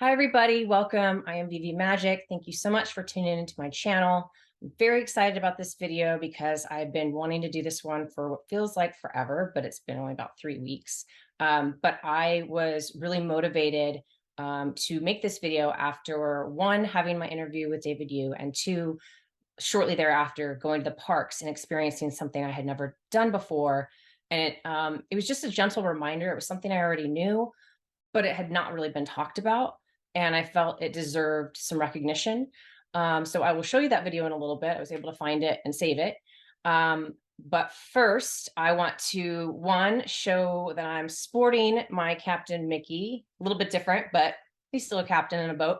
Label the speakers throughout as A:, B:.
A: Hi, everybody. Welcome. I am VeVe Magic. Thank you so much for tuning into my channel. I'm very excited about this video because I've been wanting to do this one for what feels like forever, but it's been only about 3 weeks. But I was really motivated to make this video after one, having my interview with David Yu, and two, shortly thereafter, going to the parks and experiencing something I had never done before. And it was just a gentle reminder. It was something I already knew, but it had not really been talked about. And I felt it deserved some recognition. So I will show you that video in a little bit. I was able to find it and save it. But first, I want to, one, show that I'm sporting my Captain Mickey, a little bit different, but he's still a captain in a boat.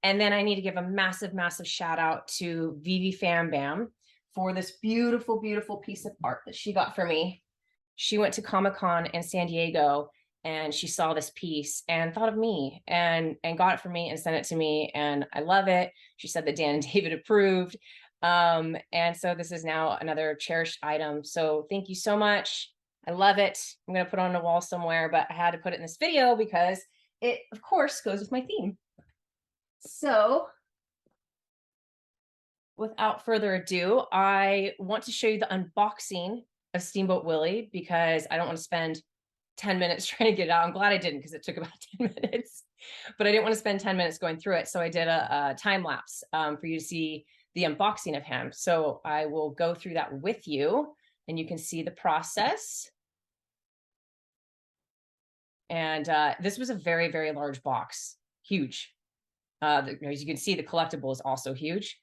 A: And then I need to give a massive, massive shout out to VeVe Fam Bam for this beautiful, beautiful piece of art that she got for me. She went to Comic-Con in San Diego and she saw this piece and thought of me and got it for me and sent it to me, and I love it. She said that Dan and David approved, and so this is now another cherished item. So thank you so much. I love it. I'm going to put it on the wall somewhere, but I had to put it in this video because it, of course, goes with my theme. So without further ado, I want to show you the unboxing of Steamboat Willie because I don't want to spend 10 minutes trying to get it out. I'm glad I didn't because it took about 10 minutes, but I didn't want to spend 10 minutes going through it. So I did a time lapse for you to see the unboxing of him. So I will go through that with you and you can see the process. And this was a very, very large box, huge. As you can see, the collectible is also huge.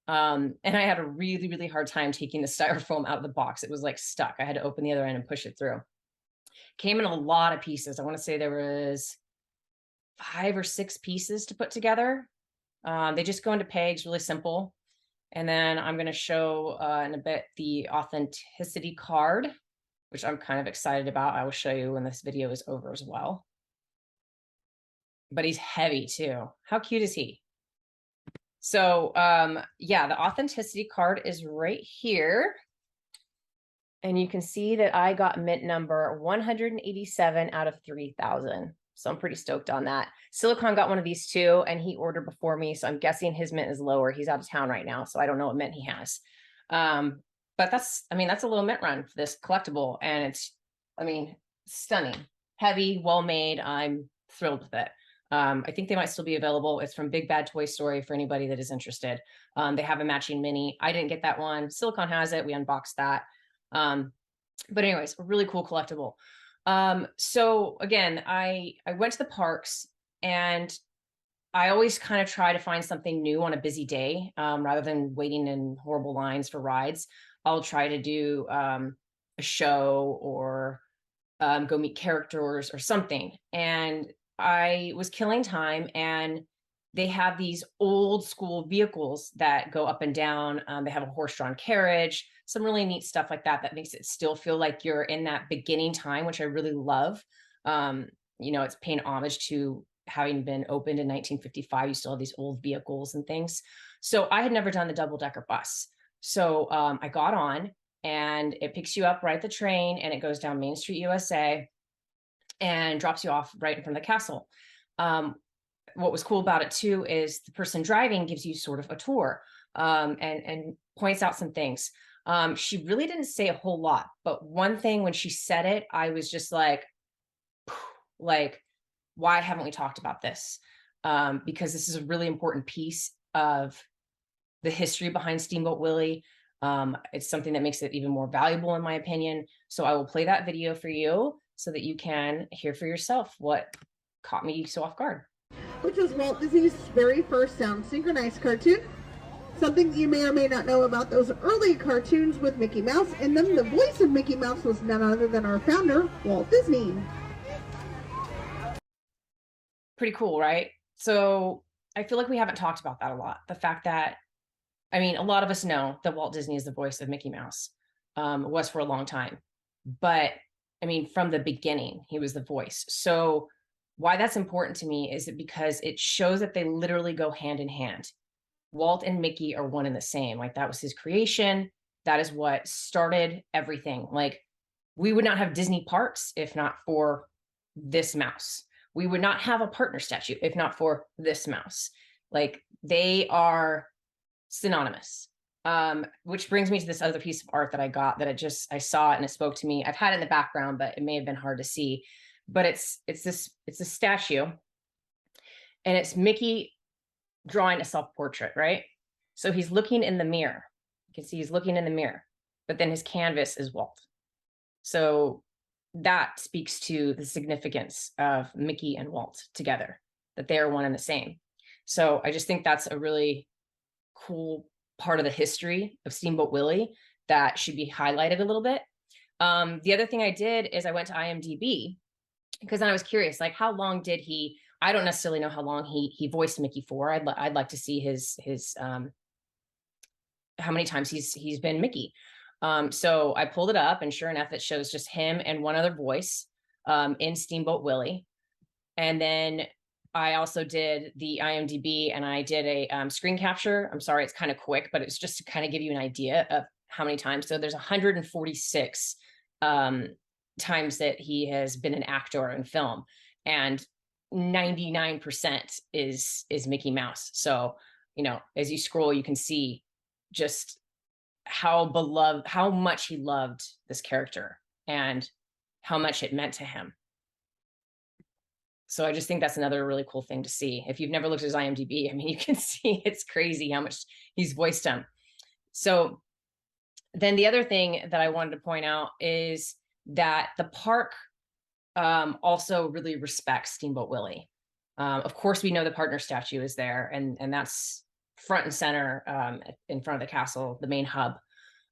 A: And I had a really, really hard time taking the styrofoam out of the box. It was like stuck. I had to open the other end and push it through. Came in a lot of pieces. I want to say there was 5 or 6 pieces to put together. They just go into pegs, really simple. And then I'm going to show in a bit the authenticity card, which I'm kind of excited about. I will show you when this video is over as well. But he's heavy too. How cute is he? So yeah, the authenticity card is right here. And you can see that I got mint number 187 out of 3,000. So I'm pretty stoked on that. Silicon got one of these too, and he ordered before me. So I'm guessing his mint is lower. He's out of town right now, so I don't know what mint he has. But that's a little mint run for this collectible. And it's, stunning, heavy, well-made. I'm thrilled with it. I think they might still be available. It's from Big Bad Toy Story for anybody that is interested. They have a matching mini. I didn't get that one. Silicon has it. We unboxed that. But anyways, a really cool collectible. So again, I went to the parks and I always kind of try to find something new on a busy day, rather than waiting in horrible lines for rides. I'll try to do a show or go meet characters or something. And I was killing time, and they have these old school vehicles that go up and down. They have a horse-drawn carriage, some really neat stuff like that, that makes it still feel like you're in that beginning time, which I really love. It's paying homage to having been opened in 1955. You still have these old vehicles and things. So I had never done the double-decker bus. So I got on, and it picks you up right at the train, and it goes down Main Street, USA, and drops you off right in front of the castle. What was cool about it too is the person driving gives you sort of a tour, and points out some things. She really didn't say a whole lot, but one thing when she said it, I was just like, why haven't we talked about this? Because this is a really important piece of the history behind Steamboat Willie. It's something that makes it even more valuable in my opinion. So I will play that video for you so that you can hear for yourself what caught me so off guard.
B: Which was Walt Disney's very first sound synchronized cartoon. Something you may or may not know about those early cartoons with Mickey Mouse in them, the voice of Mickey Mouse was none other than our founder, Walt Disney.
A: Pretty cool, right? So I feel like we haven't talked about that a lot. The fact that, a lot of us know that Walt Disney is the voice of Mickey Mouse, was for a long time. But from the beginning, he was the voice. So why that's important to me is because it shows that they literally go hand in hand. Walt and Mickey are one and the same. Like, that was his creation. That is what started everything. Like, we would not have Disney parks if not for this mouse. We would not have a partner statue if not for this mouse. Like, they are synonymous. Which brings me to this other piece of art that I got, that I saw it and it spoke to me. I've had it in the background, but it may have been hard to see. But it's a statue, and it's Mickey drawing a self-portrait, right? So he's looking in the mirror. You can see he's looking in the mirror, but then his canvas is Walt. So that speaks to the significance of Mickey and Walt together, that they are one and the same. So I just think that's a really cool part of the history of Steamboat Willie that should be highlighted a little bit. The other thing I did is I went to IMDb, because then I was curious, like, how long did he, I don't necessarily know how long he voiced Mickey for. I'd like to see his how many times he's been Mickey. So I pulled it up, and sure enough, it shows just him and one other voice in Steamboat Willie. And then I also did the IMDb, and I did a screen capture. I'm sorry, it's kind of quick, but it's just to kind of give you an idea of how many times. So there's 146 times that he has been an actor in film, and 99% is Mickey Mouse. So, as you scroll, you can see just how much he loved this character and how much it meant to him. So I just think that's another really cool thing to see. If you've never looked at his IMDb, I mean, you can see it's crazy how much he's voiced him. So then the other thing that I wanted to point out is that the park also really respects Steamboat Willie. Of course, we know the partner statue is there, and that's front and center in front of the castle, the main hub.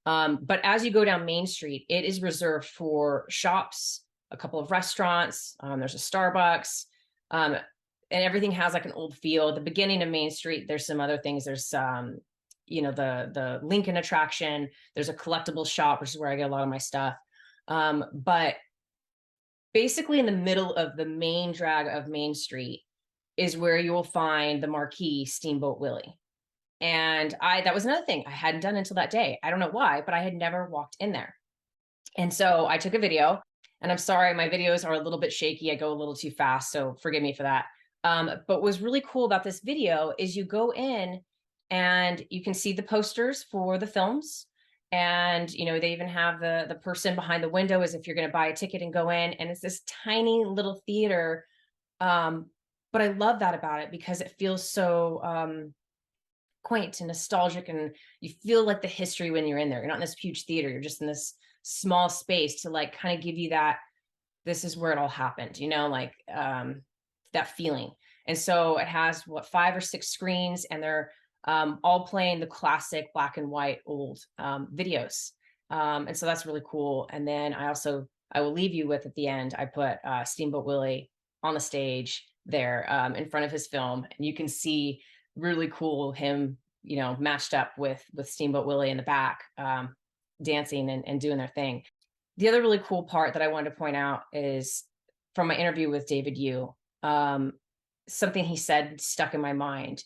A: But as you go down Main Street, it is reserved for shops, a couple of restaurants. There's a Starbucks, and everything has like an old feel. At the beginning of Main Street, there's some other things. There's the Lincoln attraction. There's a collectible shop, which is where I get a lot of my stuff. But basically in the middle of the main drag of Main Street is where you will find the marquee Steamboat Willie. And that was another thing I hadn't done until that day. I don't know why, but I had never walked in there. And so I took a video, and I'm sorry, my videos are a little bit shaky. I go a little too fast, so forgive me for that. But what was really cool about this video is you go in and you can see the posters for the films. And, they even have the person behind the window as if you're going to buy a ticket and go in. And it's this tiny little theater. But I love that about it, because it feels so quaint and nostalgic, and you feel like the history when you're in there. You're not in this huge theater. You're just in this small space to like kind of give you that this is where it all happened, that feeling. And so it has 5 or 6 screens, and they're all playing the classic black and white old videos. And so that's really cool. And then I will leave you with, at the end, I put Steamboat Willie on the stage there in front of his film, and you can see really cool him, matched up with Steamboat Willie in the back, dancing and doing their thing. The other really cool part that I wanted to point out is from my interview with David Yu, something he said stuck in my mind,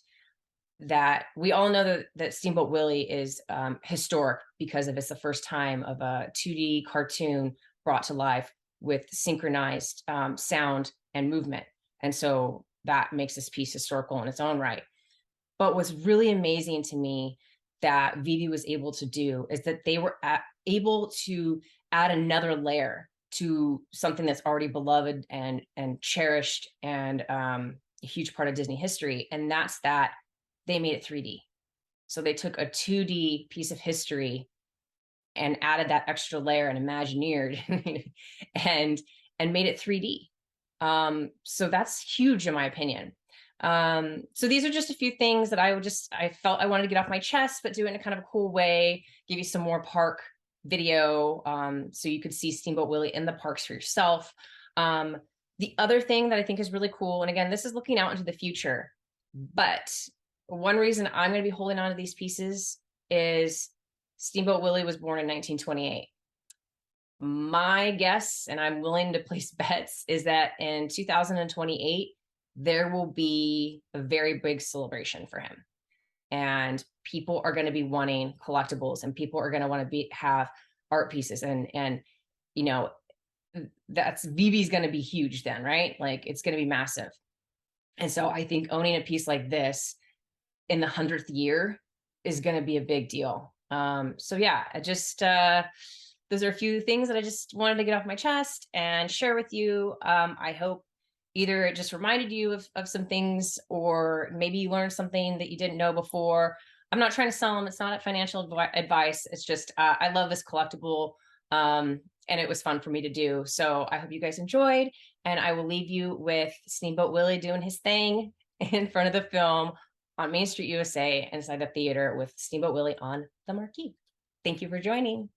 A: that we all know that Steamboat Willie is historic because it's the first time of a 2D cartoon brought to life with synchronized sound and movement. And so that makes this piece historical in its own right. But what's really amazing to me that VeVe was able to do is that they were able to add another layer to something that's already beloved and cherished and a huge part of Disney history. And that's that they made it 3D. So they took a 2D piece of history and added that extra layer and Imagineered and made it 3D. So that's huge in my opinion. So these are just a few things that I felt I wanted to get off my chest, but do it in a kind of a cool way, give you some more park video, so you could see Steamboat Willie in the parks for yourself. The other thing that I think is really cool, and again, this is looking out into the future, but one reason I'm going to be holding on to these pieces is Steamboat Willie was born in 1928. My guess, and I'm willing to place bets, is that in 2028, there will be a very big celebration for him. And people are going to be wanting collectibles, and people are going to want to have art pieces. And that's VeVe's going to be huge then, right? Like it's going to be massive. And so I think owning a piece like this in the 100th year is going to be a big deal. So yeah, I just those are a few things that I just wanted to get off my chest and share with you. I hope either it just reminded you of some things, or maybe you learned something that you didn't know before. I'm not trying to sell them. It's not a financial advice. It's just I love this collectible, and it was fun for me to do. So I hope you guys enjoyed, and I will leave you with Steamboat Willie doing his thing in front of the film on Main Street, USA, inside the theater with Steamboat Willie on the marquee. Thank you for joining.